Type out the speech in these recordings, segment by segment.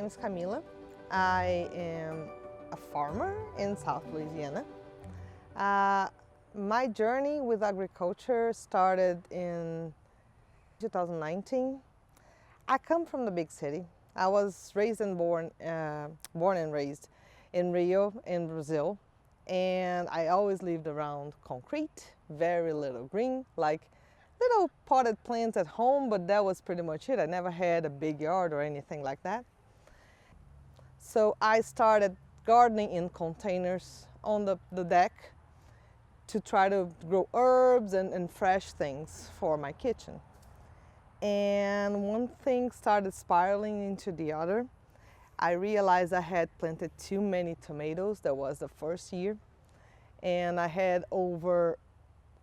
name is Camila. I am a farmer in South Louisiana. My journey with agriculture started in 2019. I come from the big city. I was born and raised in Rio, in Brazil, and I always lived around concrete, very little green, like little potted plants at home, but that was pretty much it. I never had a big yard or anything like that. So I started gardening in containers on the deck to try to grow herbs and fresh things for my kitchen. And one thing started spiraling into the other. I realized I had planted too many tomatoes. That was the first year. And I had over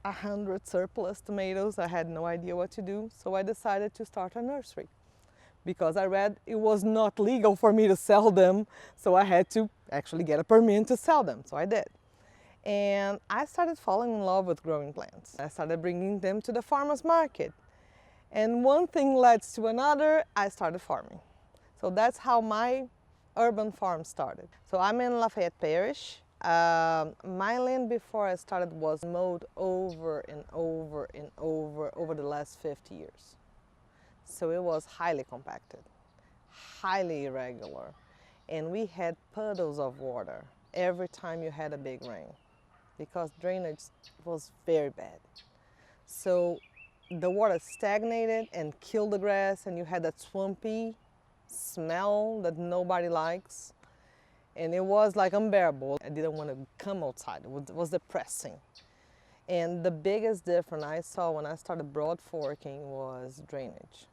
100 surplus tomatoes. I had no idea what to do. So I decided to start a nursery because I read it was not legal for me to sell them. So I had to actually get a permit to sell them. So I did. And I started falling in love with growing plants. I started bringing them to the farmer's market. And one thing led to another, I started farming. So that's how my urban farm started. So I'm in Lafayette Parish. My land before I started was mowed over and over and over the last 50 years. So it was highly compacted, highly irregular. And we had puddles of water every time you had a big rain because drainage was very bad. So the water stagnated and killed the grass, and you had that swampy smell that nobody likes. And it was like unbearable. I didn't want to come outside. It was depressing. And the biggest difference I saw when I started broadforking was drainage.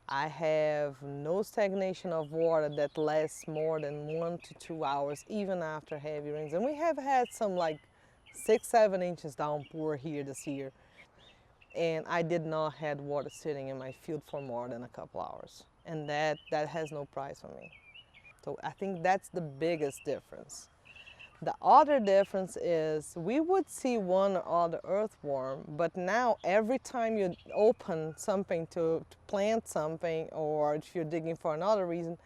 I have no stagnation of water that lasts more than 1 to 2 hours, even after heavy rains. And we have had some like 6-7 inches downpour here this year. And I did not have water sitting in my field for more than a couple hours. And that has no price for me. So I think that's the biggest difference. The other difference is we would see one or other earthworm, but now every time you open something to plant something, or if you're digging for another reason,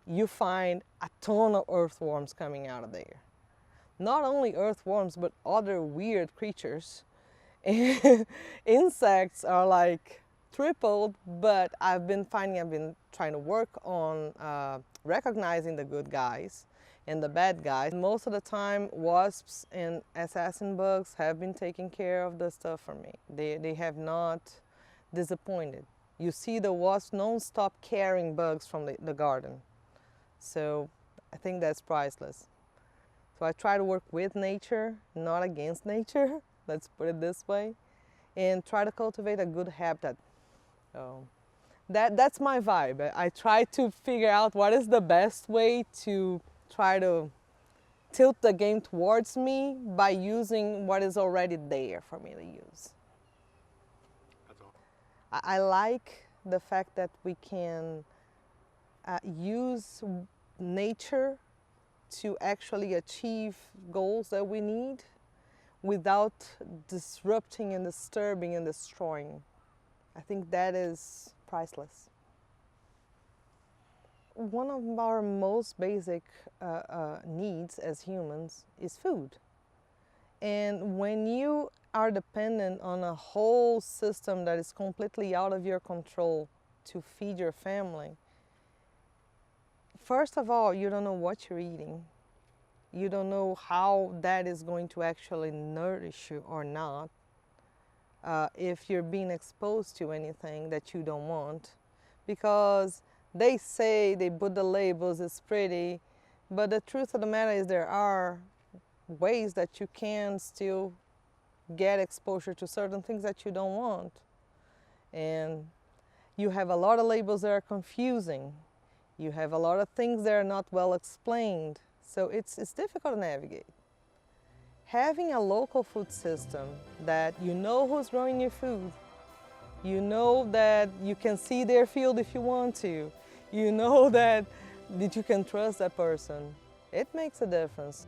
you find a ton of earthworms coming out of there. Not only earthworms, but other weird creatures. Insects are like tripled, but I've been trying to work on recognizing the good guys and the bad guys. Most of the time, wasps and assassin bugs have been taking care of the stuff for me. They have not disappointed. You see the wasps non-stop carrying bugs from the garden. So I think that's priceless. So I try to work with nature, not against nature. Let's put it this way, and try to cultivate a good habitat. That's my vibe. I try to figure out what is the best way to try to tilt the game towards me by using what is already there for me to use. That's all. I like the fact that we can use nature to actually achieve goals that we need without disrupting and disturbing and destroying. I think that is priceless. One of our most basic needs as humans is food. And when you are dependent on a whole system that is completely out of your control to feed your family, first of all, you don't know what you're eating. You don't know how that is going to actually nourish you or not. If you're being exposed to anything that you don't want. Because they say they put the labels, it's pretty, but the truth of the matter is there are ways that you can still get exposure to certain things that you don't want. And you have a lot of labels that are confusing. You have a lot of things that are not well explained. So it's difficult to navigate. Having a local food system that you know who's growing your food, you know that you can see their field if you want to, you know that you can trust that person, it makes a difference.